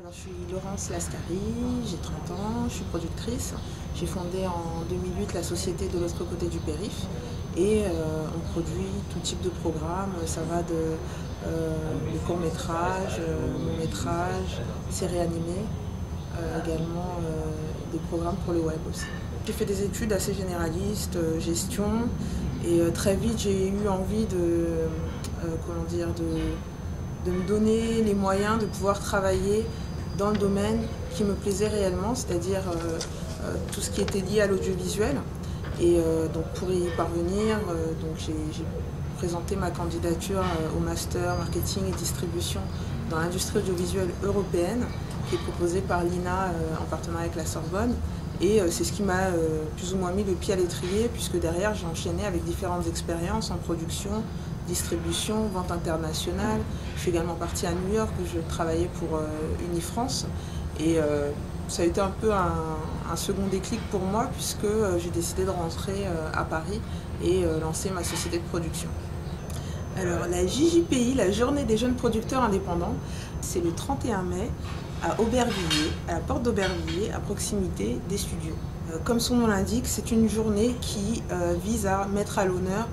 Alors, je suis Laurence Lascari, j'ai 30 ans, je suis productrice. J'ai fondé en 2008 la société de l'autre côté du périph' et on produit tout type de programmes. Ça va de courts-métrages, longs-métrages, séries animées, également des programmes pour le web aussi. J'ai fait des études assez généralistes, gestion, et très vite j'ai eu envie de me donner les moyens de pouvoir travailler dans le domaine qui me plaisait réellement, c'est-à-dire tout ce qui était lié à l'audiovisuel. Et donc pour y parvenir, j'ai présenté ma candidature au master marketing et distribution dans l'industrie audiovisuelle européenne, qui est proposée par l'INA en partenariat avec la Sorbonne. Et c'est ce qui m'a plus ou moins mis le pied à l'étrier, puisque derrière j'ai enchaîné avec différentes expériences en production, distribution, vente internationale. Je suis également partie à New York où je travaillais pour Unifrance. Et ça a été un peu un second déclic pour moi, puisque j'ai décidé de rentrer à Paris et lancer ma société de production. Alors la JJPI, la Journée des jeunes producteurs indépendants, c'est le 31 mai à Aubervilliers, à la porte d'Aubervilliers, à proximité des studios. Comme son nom l'indique, c'est une journée qui vise à mettre à l'honneur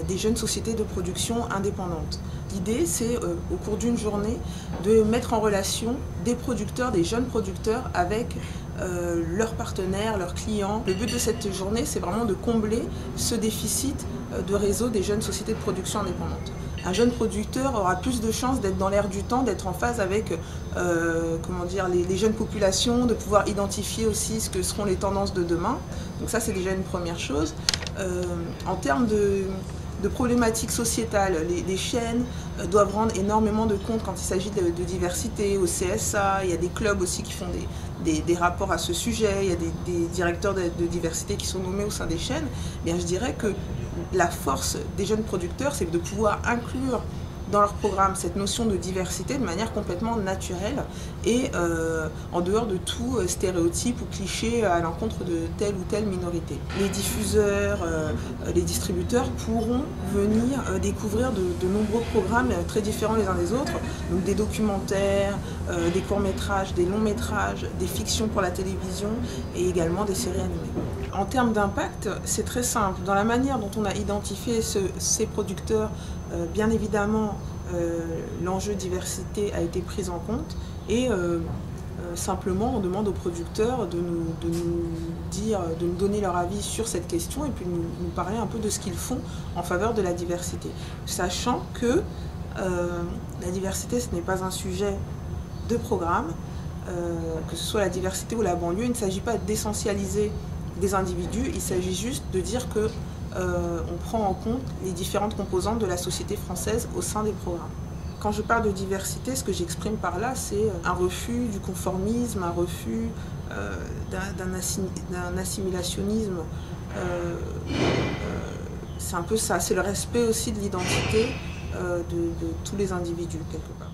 des jeunes sociétés de production indépendantes. L'idée, c'est au cours d'une journée de mettre en relation des producteurs, des jeunes producteurs avec leurs partenaires, leurs clients. Le but de cette journée, c'est vraiment de combler ce déficit de réseau des jeunes sociétés de production indépendantes. Un jeune producteur aura plus de chances d'être dans l'air du temps, d'être en phase avec les jeunes populations, de pouvoir identifier aussi ce que seront les tendances de demain. Donc ça, c'est déjà une première chose. En termes de problématiques sociétales, les chaînes doivent rendre énormément de compte quand il s'agit de diversité, au CSA. Il y a des clubs aussi qui font des rapports à ce sujet. Il y a des directeurs de diversité qui sont nommés au sein des chaînes. Bien, je dirais que la force des jeunes producteurs, c'est de pouvoir inclure dans leur programme cette notion de diversité de manière complètement naturelle et en dehors de tout stéréotype ou cliché à l'encontre de telle ou telle minorité. Les diffuseurs, les distributeurs pourront venir découvrir de nombreux programmes très différents les uns des autres, donc des documentaires, des courts-métrages, des longs-métrages, des fictions pour la télévision et également des séries animées. En termes d'impact, c'est très simple. Dans la manière dont on a identifié ces producteurs, bien évidemment, l'enjeu diversité a été pris en compte et simplement on demande aux producteurs de nous donner leur avis sur cette question et puis nous parler un peu de ce qu'ils font en faveur de la diversité. Sachant que la diversité, ce n'est pas un sujet de programme, que ce soit la diversité ou la banlieue, il ne s'agit pas d'essentialiser des individus, il s'agit juste de dire que on prend en compte les différentes composantes de la société française au sein des programmes. Quand je parle de diversité, ce que j'exprime par là, c'est un refus du conformisme, un refus d'un assimilationnisme. C'est un peu ça, c'est le respect aussi de l'identité de tous les individus quelque part.